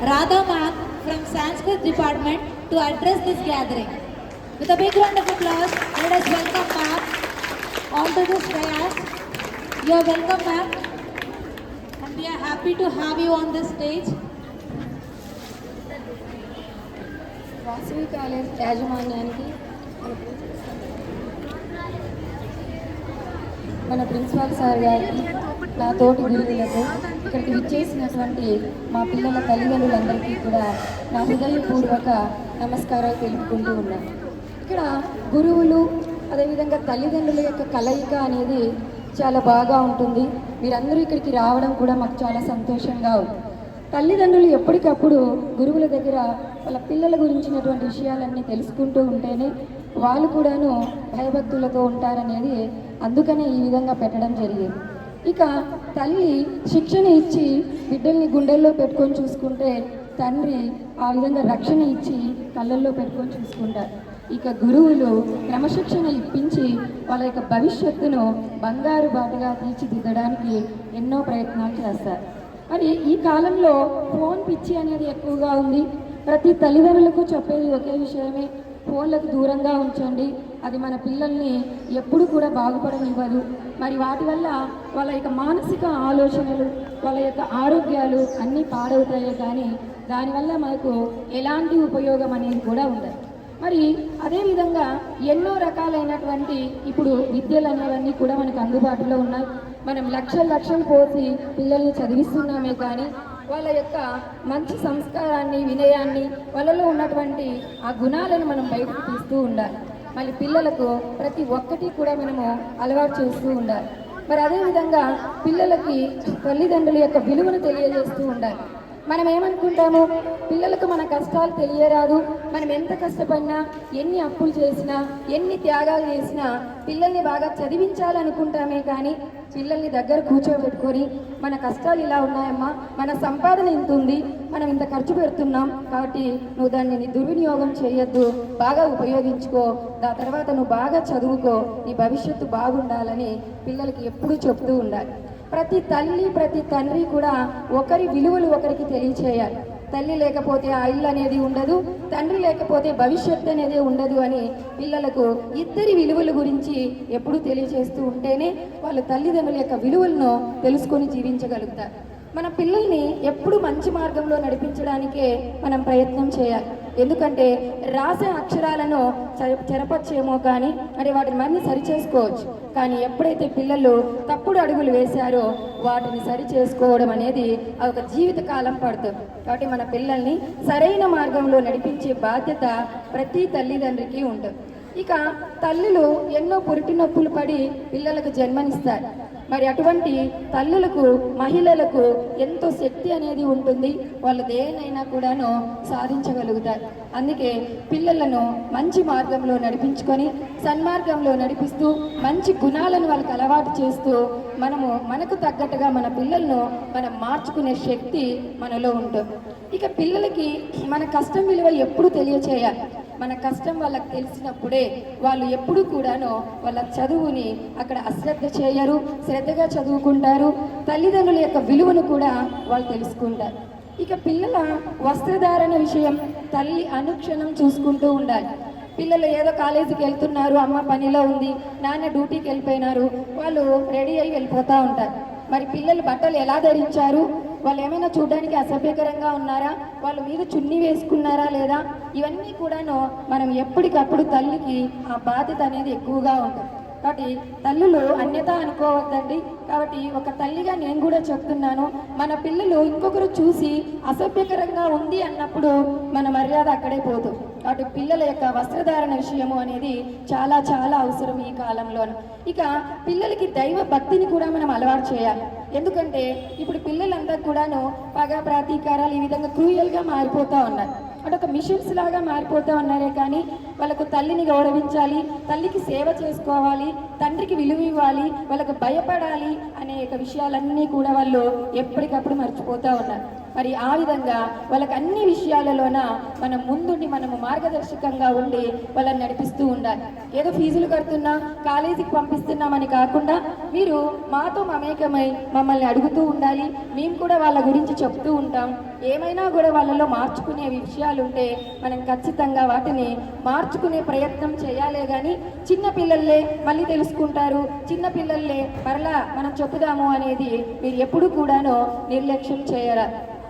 Radha ma'am from Sanskrit department to address this gathering. With a big round of applause, let us welcome ma'am onto this dais. You are welcome ma'am, and we are happy to have you on this stage. Vasavi college యాజమాన్యానికి మన principal sir గారికి, నా తోటి గురువులకు, ఇక్కడికి విచ్చేసినటువంటి మా పిల్లల తల్లిదండ్రులందరికీ కూడా నా హృదయపూర్వక నమస్కారాలు తెలుపుకుంటూ ఉన్నాను. ఇక్కడ గురువులు అదేవిధంగా తల్లిదండ్రుల యొక్క కలయిక అనేది చాలా బాగా ఉంటుంది. మీరందరూ ఇక్కడికి రావడం కూడా మాకు చాలా సంతోషంగా ఉంది. తల్లిదండ్రులు ఎప్పటికప్పుడు గురువుల దగ్గర వాళ్ళ పిల్లల గురించినటువంటి విషయాలన్నీ తెలుసుకుంటూ ఉంటేనే వాళ్ళు కూడాను భయభక్తులతో ఉంటారనేది అందుకనే ఈ విధంగా పెట్టడం జరిగేది. ఇక తల్లి శిక్షణ ఇచ్చి బిడ్డల్ని గుండెల్లో పెట్టుకొని చూసుకుంటే తండ్రి ఆ విధంగా రక్షణ ఇచ్చి కళ్ళల్లో పెట్టుకొని చూసుకుంటారు. ఇక గురువులు క్రమశిక్షణ ఇప్పించి వాళ్ళ యొక్క భవిష్యత్తును బంగారు బాటగా తీర్చిదిద్దడానికి ఎన్నో ప్రయత్నాలు చేస్తారు. మరి ఈ కాలంలో ఫోన్ పిచ్చి అనేది ఎక్కువగా ఉంది. ప్రతి తల్లిదండ్రులకు చెప్పేది ఒకే విషయమే, ఫోన్లకు దూరంగా ఉంచండి, అది మన పిల్లల్ని ఎప్పుడు కూడా బాగుపడనివ్వదు. మరి వాటి వల్ల వాళ్ళ యొక్క మానసిక ఆలోచనలు, వాళ్ళ యొక్క ఆరోగ్యాలు అన్నీ పాడవుతాయే కానీ దానివల్ల మనకు ఎలాంటి ఉపయోగం అనేది కూడా ఉండదు. మరి అదేవిధంగా ఎన్నో రకాలైనటువంటి ఇప్పుడు విద్యలు అనేవన్నీ కూడా మనకు అందుబాటులో ఉన్నాయి. మనం లక్షలు పోసి పిల్లల్ని చదివిస్తున్నామే కానీ వాళ్ళ యొక్క మంచి సంస్కారాన్ని, వినయాన్ని, వాళ్ళలో ఉన్నటువంటి ఆ గుణాలను మనం బయటకు తీస్తూ ఉండాలి. మళ్ళీ పిల్లలకు ప్రతి ఒక్కటి కూడా మనము అలవాటు చేస్తూ ఉండాలి. మరి అదేవిధంగా పిల్లలకి తల్లిదండ్రుల యొక్క విలువను తెలియజేస్తూ ఉండాలి. మనం ఏమనుకుంటాము, పిల్లలకు మన కష్టాలు తెలియరాదు, మనం ఎంత కష్టపడినా, ఎన్ని అప్పులు చేసినా, ఎన్ని త్యాగాలు చేసినా పిల్లల్ని బాగా చదివించాలనుకుంటామే కానీ పిల్లల్ని దగ్గర కూర్చోబెట్టుకొని మన కష్టాలు ఇలా ఉన్నాయమ్మా, మన సంపాదన ఇంత ఉంది, మనం ఇంత ఖర్చు పెడుతున్నాం కాబట్టి నువ్వు దాన్ని దుర్వినియోగం చేయొద్దు, బాగా ఉపయోగించుకో, దాని తర్వాత నువ్వు బాగా చదువుకో, నీ భవిష్యత్తు బాగుండాలని పిల్లలకి ఎప్పుడూ చెప్తూ ఉండాలి. ప్రతి తల్లి ప్రతి తండ్రి కూడా ఒకరి విలువలు ఒకరికి తెలియచేయాలి. తల్లి లేకపోతే ఆ ఇల్లు అనేది ఉండదు, తండ్రి లేకపోతే భవిష్యత్తు అనేది ఉండదు అని పిల్లలకు ఇద్దరి విలువల గురించి ఎప్పుడు తెలియజేస్తూ ఉంటేనే వాళ్ళు తల్లిదండ్రుల యొక్క విలువలను తెలుసుకొని జీవించగలుగుతారు. మన పిల్లల్ని ఎప్పుడు మంచి మార్గంలో నడిపించడానికే మనం ప్రయత్నం చేయాలి. ఎందుకంటే రాసే అక్షరాలను చెరపచ్చేమో కానీ అంటే వాటిని మన్ని సరిచేసుకోవచ్చు, కానీ ఎప్పుడైతే పిల్లలు తప్పుడు అడుగులు వేశారో వాటిని సరిచేసుకోవడం అనేది ఒక జీవితకాలం పడుతుంది. కాబట్టి మన పిల్లల్ని సరైన మార్గంలో నడిపించే బాధ్యత ప్రతి తల్లిదండ్రికి ఉంటుంది. ఇక తల్లులు ఎన్నో పురిటి నొప్పులు పడి పిల్లలకు జన్మనిస్తారు. మరి అటువంటి తల్లులకు, మహిళలకు ఎంతో శక్తి అనేది ఉంటుంది, వాళ్ళు దేనైనా కూడాను సాధించగలుగుతారు. అందుకే పిల్లలను మంచి మార్గంలో నడిపించుకొని సన్మార్గంలో నడిపిస్తూ మంచి గుణాలను వాళ్ళకి అలవాటు చేస్తూ మనకు తగ్గట్టుగా మన పిల్లలను మనం మార్చుకునే శక్తి మనలో ఉంటుంది. ఇక పిల్లలకి మన కష్టం విలువ ఎప్పుడు తెలియచేయాలి. మన కష్టం వాళ్ళకి తెలిసినప్పుడే వాళ్ళు ఎప్పుడు కూడాను వాళ్ళ చదువుని అక్కడ అశ్రద్ధ చేయరు, శ్రద్ధగా చదువుకుంటారు. తల్లిదండ్రుల యొక్క విలువను కూడా వాళ్ళు తెలుసుకుంటారు. ఇక పిల్లల వస్త్రధారణ విషయం తల్లి అనుక్షణం చూసుకుంటూ ఉండాలి. పిల్లలు ఏదో కాలేజీకి వెళ్తున్నారు, అమ్మ పనిలో ఉంది, నాన్న డ్యూటీకి వెళ్ళిపోయినారు, వాళ్ళు రెడీ అయ్యి వెళ్ళిపోతూ ఉంటారు. మరి పిల్లలు బట్టలు ఎలా ధరించారు, వాళ్ళు ఏమైనా చూడడానికి అసభ్యకరంగా ఉన్నారా, వాళ్ళు మీద చున్నీ వేసుకున్నారా లేదా, ఇవన్నీ కూడాను మనం ఎప్పటికప్పుడు తల్లికి ఆ బాధ్యత అనేది ఎక్కువగా ఉంటుంది. కాబట్టి తల్లులు అన్యత అనుకోవద్దండి. కాబట్టి ఒక తల్లిగా నేను కూడా చెప్తున్నాను, మన పిల్లలు ఇంకొకరు చూసి అసభ్యకరంగా ఉంది అన్నప్పుడు మన మర్యాద అక్కడే పోదు. కాబట్టి పిల్లల యొక్క వస్త్రధారణ విషయము అనేది చాలా చాలా అవసరం ఈ కాలంలోనూ. ఇక పిల్లలకి దైవ భక్తిని కూడా మనం అలవాటు చేయాలి. ఎందుకంటే ఇప్పుడు పిల్లలందరూ కూడాను పగ ప్రాతీకారాలు ఈ విధంగా క్రూయల్గా మారిపోతూ ఉన్నారు. అంటే ఒక మిషన్స్ లాగా మారిపోతూ ఉన్నారే కానీ వాళ్ళకు తల్లిని గౌరవించాలి, తల్లికి సేవ చేసుకోవాలి, తండ్రికి విలువ ఇవ్వాలి, వాళ్ళకు భయపడాలి అనే విషయాలన్నీ కూడా వాళ్ళు ఎప్పటికప్పుడు మర్చిపోతూ ఉన్నారు. మరి ఆ విధంగా వాళ్ళకి అన్ని విషయాలలోన మనం ముందుండి మనము మార్గదర్శకంగా ఉండి వాళ్ళని నడిపిస్తూ ఉండాలి. ఏదో ఫీజులు కడుతున్నా, కాలేజీకి పంపిస్తున్నామని కాకుండా మీరు మాతో మమేకమై మమ్మల్ని అడుగుతూ ఉండాలి. మేము కూడా వాళ్ళ గురించి చెప్తూ ఉంటాం. ఏమైనా కూడా వాళ్ళలో మార్చుకునే విషయాలు ఉంటే మనం ఖచ్చితంగా వాటిని మార్చుకునే ప్రయత్నం చేయాలే కానీ చిన్న పిల్లల్లే మళ్ళీ తెలుసుకుంటారు, చిన్న పిల్లల్లే మరలా మనం చెప్పుదాము అనేది మీరు ఎప్పుడు కూడాను నిర్లక్ష్యం చేయరా.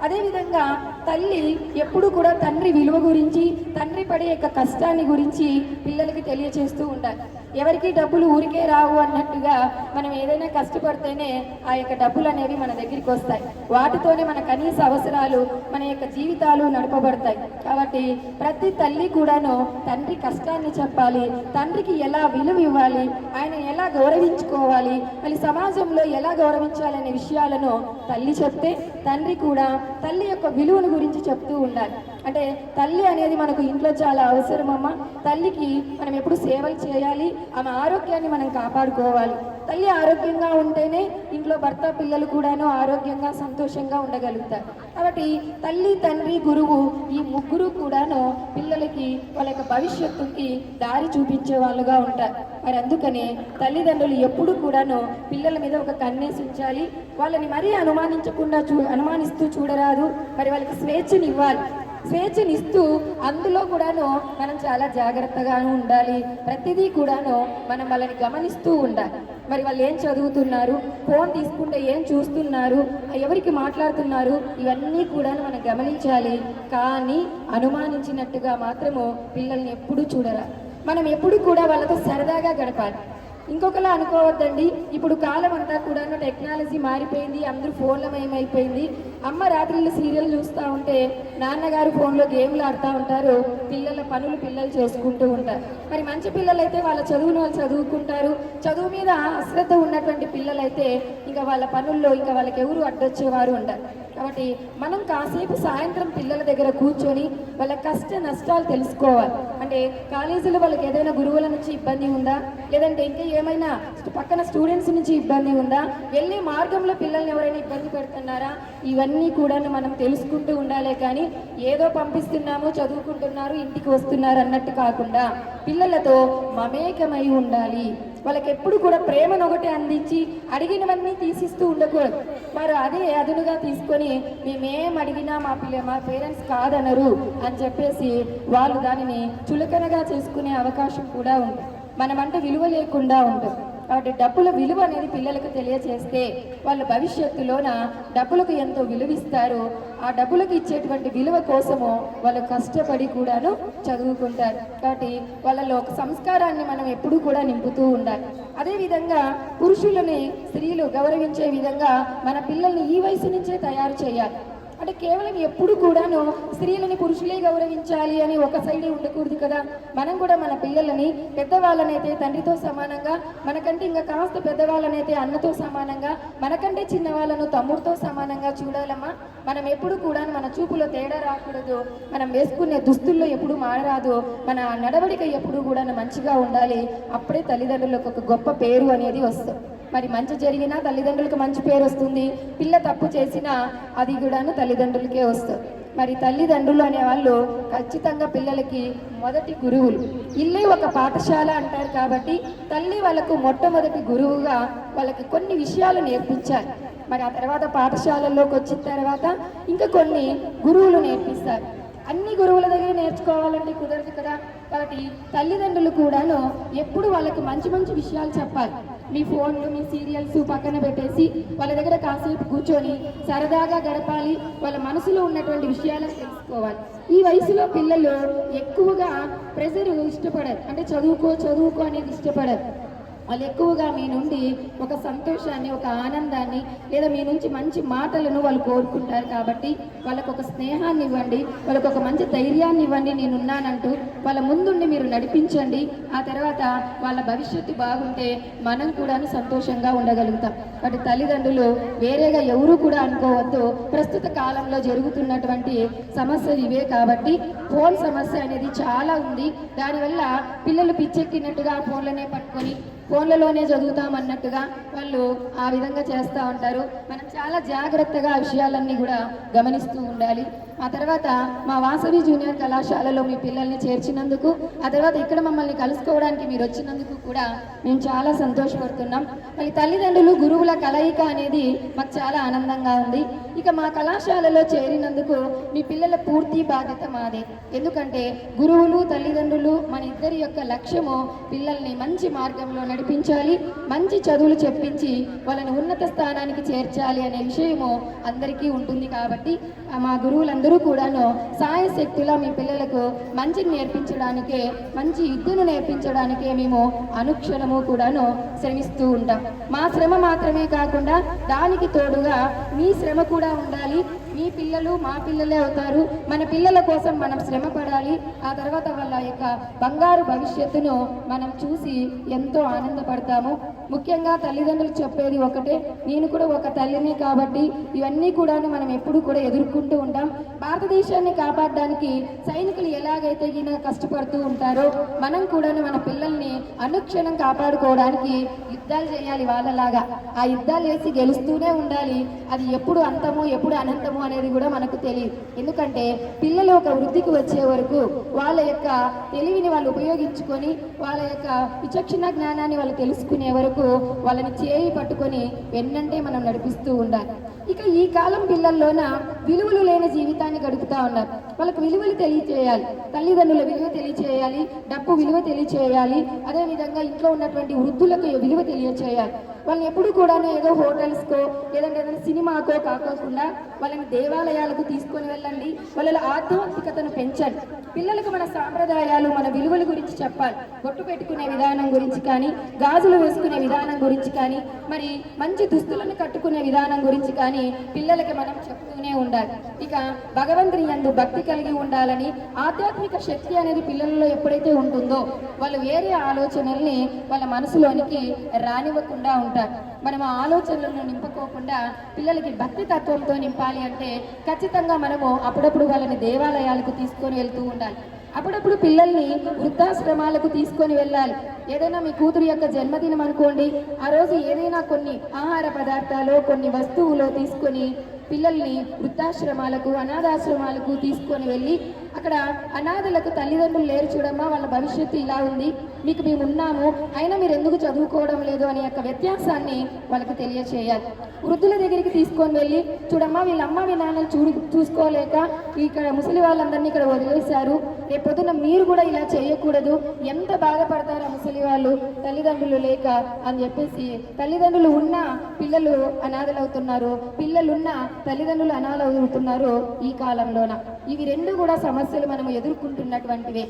అదేవిధంగా తల్లి ఎప్పుడు కూడా తండ్రి విలువ గురించి, తండ్రి పడే యొక్క కష్టాన్ని గురించి పిల్లలకి తెలియచేస్తూ ఉండాలి. ఎవరికి డబ్బులు ఊరికే రావు అన్నట్టుగా మనం ఏదైనా కష్టపడితేనే ఆ యొక్క డబ్బులు అనేవి మన దగ్గరికి వస్తాయి. వాటితోనే మన కనీస అవసరాలు, మన యొక్క జీవితాలు నడపబడతాయి. కాబట్టి ప్రతి తల్లి కూడాను తండ్రి కష్టాన్ని చెప్పాలి, తండ్రికి ఎలా విలువ ఇవ్వాలి, ఆయన ఎలా గౌరవించుకోవాలి, మళ్ళీ సమాజంలో ఎలా గౌరవించాలనే విషయాలను తల్లి చెప్తే తండ్రి కూడా తల్లి యొక్క విలువను గురించి చెప్తూ ఉండాలి. అంటే తల్లి అనేది మనకు ఇంట్లో చాలా అవసరమమ్మ. తల్లికి మనం ఎప్పుడు సేవలు చేయాలి, ఆమె ఆరోగ్యాన్ని మనం కాపాడుకోవాలి. తల్లి ఆరోగ్యంగా ఉంటేనే ఇంట్లో భర్త పిల్లలు కూడాను ఆరోగ్యంగా సంతోషంగా ఉండగలుగుతారు. కాబట్టి తల్లి, తండ్రి, గురువు ఈ ముగ్గురు కూడాను పిల్లలకి వాళ్ళ యొక్క భవిష్యత్తుకి దారి చూపించే వాళ్ళుగా ఉంటారు. మరి అందుకనే తల్లిదండ్రులు ఎప్పుడు కూడాను పిల్లల మీద ఒక కన్నేసి ఉంచాలి. వాళ్ళని మరీ అనుమానిస్తూ చూడరాదు. మరి వాళ్ళకి స్వేచ్ఛనివ్వాలి. స్వేచ్ఛనిస్తూ అందులో కూడాను మనం చాలా జాగ్రత్తగాను ఉండాలి. ప్రతిదీ కూడాను మనం వాళ్ళని గమనిస్తూ ఉండాలి. మరి వాళ్ళు ఏం చదువుతున్నారు, ఫోన్ తీసుకుంటే ఏం చూస్తున్నారు, ఎవరికి మాట్లాడుతున్నారు, ఇవన్నీ కూడా మనం గమనించాలి. కానీ అనుమానించినట్టుగా మాత్రము పిల్లల్ని ఎప్పుడూ చూడరా. మనం ఎప్పుడు కూడా వాళ్ళతో సరదాగా గడపాలి. ఇంకొకలా అనుకోవద్దండి. ఇప్పుడు కాలం అంతా కూడా టెక్నాలజీ మారిపోయింది, అందరూ ఫోన్లమయమైపోయింది. అమ్మ రాత్రిళ్ళు సీరియల్ చూస్తూ ఉంటే నాన్నగారు ఫోన్లో గేమ్లు ఆడుతూ ఉంటారు, పిల్లల పనులు పిల్లలు చేసుకుంటూ ఉంటారు. మరి మంచి పిల్లలైతే వాళ్ళ చదువును వాళ్ళు చదువుకుంటారు. చదువు మీద అశ్రద్ధ ఉన్నటువంటి పిల్లలైతే ఇంకా వాళ్ళ పనుల్లో ఇంకా వాళ్ళకి ఎవరు అడ్డొచ్చేవారు ఉంటారు. కాబట్టి మనం కాసేపు సాయంత్రం పిల్లల దగ్గర కూర్చొని వాళ్ళ కష్ట నష్టాలు తెలుసుకోవాలి. అంటే కాలేజీలో వాళ్ళకి ఏదైనా గురువుల నుంచి ఇబ్బంది ఉందా, లేదంటే ఇంకా ఏమైనా పక్కన స్టూడెంట్స్ నుంచి ఇబ్బంది ఉందా, వెళ్ళే మార్గంలో పిల్లల్ని ఎవరైనా ఇబ్బంది పెడుతున్నారా, ఇవన్నీ కూడా మనం తెలుసుకుంటూ ఉండాలే. కానీ ఏదో పంపిస్తున్నాము, చదువుకుంటున్నారు, ఇంటికి వస్తున్నారు అన్నట్టు కాకుండా పిల్లలతో మమేకమై ఉండాలి. వాళ్ళకి ఎప్పుడు కూడా ప్రేమను ఒకటి అందించి అడిగినవన్నీ తీసిస్తూ ఉండకూడదు. వారు అదే అదునుగా తీసుకొని మేమేం అడిగినా మా పేరెంట్స్ కాదనరు అని చెప్పేసి వాళ్ళు దానిని చులకనగా చేసుకునే అవకాశం కూడా ఉంది. మనమంటే విలువ లేకుండా ఉంటుంది. కాబట్టి డబ్బుల విలువ అనేది పిల్లలకు తెలియచేస్తే వాళ్ళ భవిష్యత్తులోన డబ్బులకు ఎంతో విలువిస్తారు. ఆ డబ్బులకు ఇచ్చేటువంటి విలువ కోసము వాళ్ళు కష్టపడి కూడాను చదువుకుంటారు. కాబట్టి వాళ్ళలో ఒక సంస్కారాన్ని మనం ఎప్పుడూ కూడా నింపుతూ ఉండాలి. అదేవిధంగా పురుషులని స్త్రీలు గౌరవించే విధంగా మన పిల్లల్ని ఈ వయసు నుంచే తయారు చేయాలి. అంటే కేవలం ఎప్పుడు కూడాను స్త్రీలని పురుషులే గౌరవించాలి అని ఒక సైడే ఉండకూడదు కదా. మనం కూడా మన పిల్లలని పెద్దవాళ్ళనైతే తండ్రితో సమానంగా, మనకంటే ఇంకా కాస్త పెద్దవాళ్ళనైతే అన్నతో సమానంగా, మనకంటే చిన్నవాళ్ళను తమ్ముడితో సమానంగా చూడాలమ్మా. మనం ఎప్పుడు కూడా మన చూపులో తేడా రాకూడదు, మనం వేసుకునే దుస్తుల్లో ఎప్పుడు మారరాదు, మన నడవడిక ఎప్పుడు కూడా మంచిగా ఉండాలి. అప్పుడే తల్లిదండ్రులకు ఒక గొప్ప పేరు అనేది వస్తుంది. మరి మంచి జరిగినా తల్లిదండ్రులకు మంచి పేరు వస్తుంది, పిల్ల తప్పు చేసినా అది కూడాను తల్లిదండ్రులకే వస్తుంది. మరి తల్లిదండ్రులు అనేవాళ్ళు ఖచ్చితంగా పిల్లలకి మొదటి గురువులు. ఇల్లే ఒక పాఠశాల అంటారు. కాబట్టి తల్లి వాళ్ళకు మొట్టమొదటి గురువుగా వాళ్ళకి కొన్ని విషయాలు నేర్పించాలి. మరి ఆ తర్వాత పాఠశాలల్లోకి వచ్చిన తర్వాత ఇంకా కొన్ని గురువులు నేర్పిస్తారు. అన్ని గురువుల దగ్గర నేర్చుకోవాలంటే కుదరదు కదా. కాబట్టి తల్లిదండ్రులు కూడాను ఎప్పుడు వాళ్ళకి మంచి మంచి విషయాలు చెప్పాలి. మీ ఫోన్లు, మీ సీరియల్స్ పక్కన పెట్టేసి వాళ్ళ దగ్గర కాసేపు కూర్చొని సరదాగా గడపాలి. వాళ్ళ మనసులో ఉన్నటువంటి విషయాలను తెలుసుకోవాలి. ఈ వయసులో పిల్లలు ఎక్కువగా ప్రెజర్ ఇష్టపడరు. అంటే చదువుకో అనేది ఇష్టపడరు. వాళ్ళు ఎక్కువగా మీ నుండి ఒక సంతోషాన్ని, ఒక ఆనందాన్ని, లేదా మీ నుంచి మంచి మాటలను వాళ్ళు కోరుకుంటారు. కాబట్టి వాళ్ళకు ఒక స్నేహాన్ని ఇవ్వండి, వాళ్ళకు ఒక మంచి ధైర్యాన్ని ఇవ్వండి. నేనున్నానంటూ వాళ్ళ ముందుండి మీరు నడిపించండి. ఆ తర్వాత వాళ్ళ భవిష్యత్తు బాగుంటే మనం కూడా సంతోషంగా ఉండగలుగుతాం. వాటి తల్లిదండ్రులు వేరేగా ఎవరు కూడా అనుకోవద్దు. ప్రస్తుత కాలంలో జరుగుతున్నటువంటి సమస్యలు ఇవే. కాబట్టి ఫోన్ సమస్య అనేది చాలా ఉంది. దానివల్ల పిల్లలు పిచ్చెక్కినట్టుగా ఫోన్లనే పట్టుకొని ఫోన్లలోనే చదువుతామన్నట్టుగా వాళ్ళు ఆ విధంగా చేస్తూ ఉంటారు. మనం చాలా జాగ్రత్తగా ఆ విషయాలన్నీ కూడా గమనిస్తూ ఉండాలి. ఆ తర్వాత మా వాసవి జూనియర్ కళాశాలలో మీ పిల్లల్ని చేర్చినందుకు, ఆ తర్వాత ఇక్కడ మమ్మల్ని కలుసుకోవడానికి మీరు వచ్చినందుకు కూడా మేము చాలా సంతోషపడుతున్నాం. మళ్ళీ తల్లిదండ్రులు గురువుల కలయిక అనేది మాకు చాలా ఆనందంగా ఉంది. ఇక మా కళాశాలలో చేరినందుకు మీ పిల్లల పూర్తి బాధ్యత మాదే. ఎందుకంటే గురువులు తల్లిదండ్రులు మన ఇద్దరి యొక్క లక్ష్యము పిల్లల్ని మంచి మార్గంలో నడిపించాలి, మంచి చదువులు చెప్పించి వాళ్ళని ఉన్నత స్థానానికి చేర్చాలి అనే విషయము అందరికీ ఉంటుంది. కాబట్టి మా గురువులందరూ కూడాను సాయశక్తులా మీ పిల్లలకు మంచిని నేర్పించడానికే, మంచి విద్యను నేర్పించడానికే మేము అనుక్షణము కూడాను శ్రమిస్తూ ఉంటాం. మా శ్రమ మాత్రమే కాకుండా దానికి తోడుగా మీ శ్రమ కూడా ఉండాలి. మీ పిల్లలు మా పిల్లలే అవుతారు. మన పిల్లల కోసం మనం శ్రమ పడాలి. ఆ తర్వాత వాళ్ళ యొక్క బంగారు భవిష్యత్తును మనం చూసి ఎంతో ఆనందపడతాము. ముఖ్యంగా తల్లిదండ్రులు చెప్పేది ఒకటే, నేను కూడా ఒక తల్లిని కాబట్టి ఇవన్నీ కూడాను మనం ఎప్పుడు కూడా ఎదుర్కొంటూ ఉంటాం. భారతదేశాన్ని కాపాడడానికి సైనికులు ఎలాగైతే కష్టపడుతూ ఉంటారో మనం కూడాను మన పిల్లల్ని అనుక్షణం కాపాడుకోవడానికి యుద్ధాలు చేయాలి వాళ్ళలాగా. ఆ యుద్ధాలు చేసి గెలుస్తూనే ఉండాలి. అది ఎప్పుడు అంతమో ఎప్పుడు అనంతమో అనేది కూడా మనకు తెలియదు. ఎందుకంటే పిల్లలు ఒక వృద్ధికి వచ్చే వరకు వాళ్ళ యొక్క తెలివిని వాళ్ళు ఉపయోగించుకొని, వాళ్ళ యొక్క విచక్షణ జ్ఞానాన్ని వాళ్ళు తెలుసుకునే వరకు వాళ్ళని చేయి పట్టుకొని వెన్నంటే మనం నడిపిస్తూ ఉండాలి. ఇక ఈ కాలం పిల్లల్లోన విలువలు లేని జీవితాన్ని గడుపుతూ ఉన్నారు. వాళ్ళకు విలువలు తెలియచేయాలి, తల్లిదండ్రుల విలువ తెలియచేయాలి, డబ్బు విలువ తెలియచేయాలి, అదేవిధంగా ఇంట్లో ఉన్నటువంటి వృద్ధులకు విలువ తెలియచేయాలి. వాళ్ళని ఎప్పుడు కూడా ఏదో హోటల్స్కో లేదంటే ఏదైనా సినిమాకో కాకోకుండా వాళ్ళని దేవాలయాలకు తీసుకొని వెళ్ళండి. వాళ్ళ ఆధ్యాత్మికతను పెంచండి. పిల్లలకు మన సాంప్రదాయాలు, మన విలువల గురించి చెప్పాలి. బొట్టు పెట్టుకునే విధానం గురించి కానీ, గాజులు వేసుకునే విధానం గురించి కానీ, మరి మంచి దుస్తులను కట్టుకునే విధానం గురించి కానీ పిల్లలకి మనం చెప్తూనే ఉండాలి. ఇక భగవంతుని యందు భక్తి కలిగి ఉండాలని, ఆధ్యాత్మిక శక్తి అనేది పిల్లలలో ఎప్పుడైతే ఉంటుందో వాళ్ళు వేరే ఆలోచనల్ని వాళ్ళ మనసులోనికి రానివ్వకుండా ఉంటారు. మనం ఆ ఆలోచనలను నింపుకోకుండా పిల్లలకి భక్తి తత్వంతో నింపాలి అంటే ఖచ్చితంగా మనము అప్పుడప్పుడు వాళ్ళని దేవాలయాలకు తీసుకొని వెళ్తూ ఉండాలి. అప్పుడప్పుడు పిల్లల్ని వృద్ధాశ్రమాలకు తీసుకొని వెళ్ళాలి. ఏదైనా మీ కూతురు యొక్క జన్మదినం అనుకోండి, ఆ రోజు ఏదైనా కొన్ని ఆహార పదార్థాలు, కొన్ని వస్తువులు తీసుకొని పిల్లల్ని వృద్ధాశ్రమాలకు, అనాథాశ్రమాలకు తీసుకొని వెళ్ళి అక్కడ అనాథలకు తల్లిదండ్రులు లేరు చూడమ్మా, వాళ్ళ భవిష్యత్తు ఇలా ఉంది, మీకు మేము ఉన్నాము, అయినా మీరు ఎందుకు చదువుకోవడం లేదు అనే యొక్క వ్యత్యాసాన్ని వాళ్ళకి తెలియచేయాలి. వృద్ధుల దగ్గరికి తీసుకొని వెళ్ళి చూడమ్మా, వీళ్ళ అమ్మ మీ నాన్నలు చూసుకోలేక ఇక్కడ ముసలి వాళ్ళందరినీ ఇక్కడ వదిలేశారు, రేపొద్దున మీరు కూడా ఇలా చేయకూడదు, ఎంత బాధపడతారు ఆ ముసలి వాళ్ళు తల్లిదండ్రులు లేక అని చెప్పేసి. తల్లిదండ్రులు ఉన్న పిల్లలు అనాథలవుతున్నారు, పిల్లలున్న తల్లిదండ్రులు అనాథలవుతున్నారు ఈ కాలంలోన. ఇవి రెండు కూడా సమస్యలు మనం ఎదుర్కొంటున్నటువంటివే.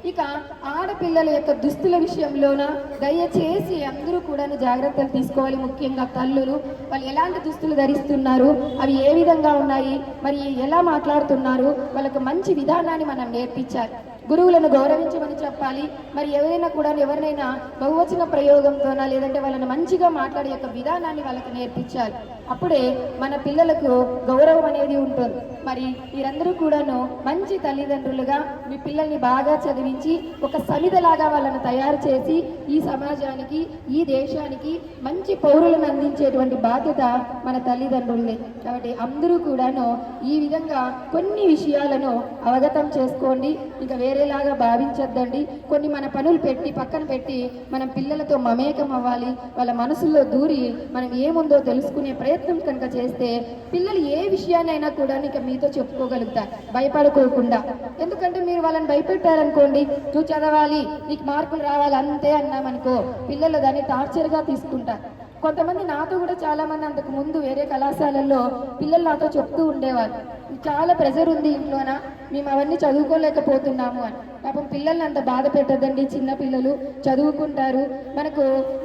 ఇక ఆడపిల్లల యొక్క దుస్తుల విషయంలోన దయచేసి అందరూ కూడా జాగ్రత్తలు తీసుకోవాలి. ముఖ్యంగా తల్లులు, వాళ్ళు ఎలాంటి దుస్తులు ధరిస్తున్నారు, అవి ఏ విధంగా ఉన్నాయి, మరి ఎలా మాట్లాడుతున్నారు, వాళ్ళకు మంచి విధానాన్ని మనం నేర్పించాలి. గురువులను గౌరవించమని చెప్పాలి. మరి ఎవరినైనా బహువచన ప్రయోగంతోనా లేదంటే వాళ్ళని మంచిగా మాట్లాడే యొక్క విధానాన్ని వాళ్ళకి నేర్పించాలి. అప్పుడే మన పిల్లలకు గౌరవం అనేది ఉంటుంది. మరి మీరందరూ కూడాను మంచి తల్లిదండ్రులుగా మీ పిల్లల్ని బాగా చదివించి ఒక సమిధలాగా వాళ్ళని తయారు చేసి ఈ సమాజానికి, ఈ దేశానికి మంచి పౌరులను అందించేటువంటి బాధ్యత మన తల్లిదండ్రులే. కాబట్టి అందరూ కూడాను ఈ విధంగా కొన్ని విషయాలను అవగతం చేసుకోండి. ఇక వేరేలాగా భావించొద్దండి. కొన్ని మన పనులు పక్కన పెట్టి మనం పిల్లలతో మమేకం అవ్వాలి. వాళ్ళ మనసుల్లో దూరి మనం ఏముందో తెలుసుకునే ప్రయత్నం కనుక చేస్తే పిల్లలు ఏ విషయాన్నైనా కూడా ఇక మీతో చెప్పుకోగలుగుతారు భయపడుకోకుండా. ఎందుకంటే మీరు వాళ్ళని భయపెట్టారనుకోండి, నువ్వు చదవాలి, నీకు మార్కులు రావాలి అంతే అన్నామనుకో, పిల్లలు దాన్ని టార్చర్గా తీసుకుంటారు. కొంతమంది నాతో కూడా చాలామంది అంతకు ముందు వేరే కళాశాలల్లో పిల్లలు నాతో చెప్తూ ఉండేవారు, చాలా ప్రెజర్ ఉంది ఇంట్లోన, మేము అవన్నీ చదువుకోలేకపోతున్నాము అని. పాపం పిల్లల్ని అంత బాధ పెట్టద్దండి. చిన్న పిల్లలు చదువుకుంటారు. మనకు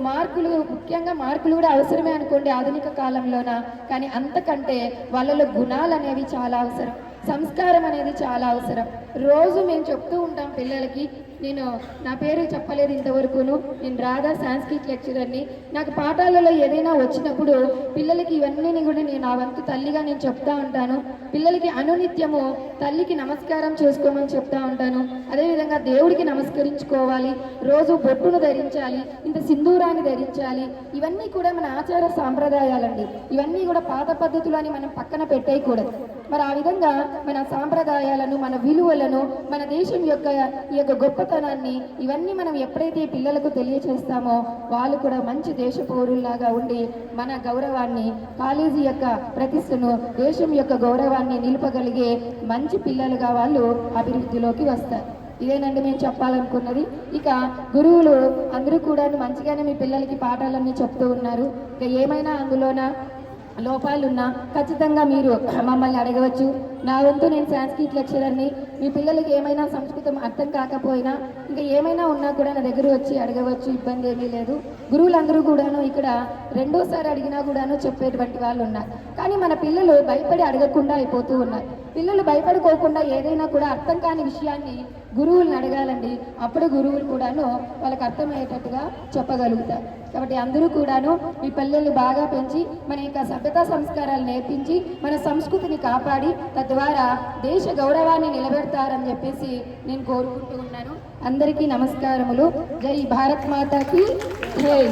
మార్కులు, ముఖ్యంగా మార్కులు కూడా అవసరమే అనుకోండి ఆధునిక కాలంలోన. కానీ అంతకంటే వాళ్ళలో గుణాలు అనేవి చాలా అవసరం, సంస్కారం అనేది చాలా అవసరం. రోజు మేము చెప్తూ ఉంటాం పిల్లలకి, నేను నా పేరు చెప్పలేదు ఇంతవరకును. నేను రాధా సాంస్క్రిట్ లెక్చరర్ని. నాకు పాఠాలలో ఏదైనా వచ్చినప్పుడు పిల్లలకి ఇవన్నీ కూడా నేను నా వంతు తల్లిగా నేను చెప్తా ఉంటాను. పిల్లలకి అనునిత్యము తల్లికి నమస్కారం చేసుకోమని చెప్తా ఉంటాను. అదేవిధంగా దేవుడికి నమస్కరించుకోవాలి, రోజు బొట్టును ధరించాలి, ఇంత సింధూరాన్ని ధరించాలి. ఇవన్నీ కూడా మన ఆచార సాంప్రదాయాలండి. ఇవన్నీ కూడా పాత పద్ధతులు అని మనం పక్కన పెట్టేయకూడదు. మరి ఆ విధంగా మన సాంప్రదాయాలను, మన విలువలను, మన దేశం యొక్క ఈ యొక్క గొప్పతనాన్ని ఇవన్నీ మనం ఎప్పుడైతే పిల్లలకు తెలియచేస్తామో వాళ్ళు కూడా మంచి దేశ పౌరుల్లాగా ఉండి మన గౌరవాన్ని, కాలేజీ యొక్క ప్రతిష్టను, దేశం యొక్క గౌరవాన్ని నిలుపగలిగే మంచి పిల్లలుగా వాళ్ళు అభివృద్ధిలోకి వస్తారు. ఇదేనండి మేము చెప్పాలనుకున్నది. ఇక గురువులు అందరూ కూడా మంచిగానే మీ పిల్లలకి పాఠాలన్నీ చెప్తూ ఉన్నారు. ఇక ఏమైనా అందులోన లోపాలున్నా ఖచ్చితంగా మీరు మమ్మల్ని అడగవచ్చు. నా వంతు నేను సాంస్క్రిట్ లెక్చరర్ని. మీ పిల్లలకి ఏమైనా సంస్కృతం అర్థం కాకపోయినా ఇంకా ఏమైనా ఉన్నా కూడా నా దగ్గర వచ్చి అడగవచ్చు, ఇబ్బంది ఏమీ లేదు. గురువులందరూ కూడాను ఇక్కడ రెండోసారి అడిగినా కూడాను చెప్పేటువంటి వాళ్ళు ఉన్నారు. కానీ మన పిల్లలు భయపడి అడగకుండా అయిపోతూ ఉన్నారు. పిల్లలు భయపడుకోకుండా ఏదైనా కూడా అర్థం కాని విషయాన్ని గురువులను అడగాలండి. అప్పుడు గురువులు కూడాను వాళ్ళకి అర్థమయ్యేటట్టుగా చెప్పగలుగుతారు. కాబట్టి అందరూ కూడాను మీ పిల్లల్ని బాగా పెంచి మన యొక్క సభ్యతా సంస్కారాలు నేర్పించి మన సంస్కృతిని కాపాడి తద్వారా దేశ గౌరవాన్ని నిలబెడతారని చెప్పేసి నేను కోరుకుంటూ ఉన్నాను. అందరికీ నమస్కారములు. జై భారత్ మాతాకి జై.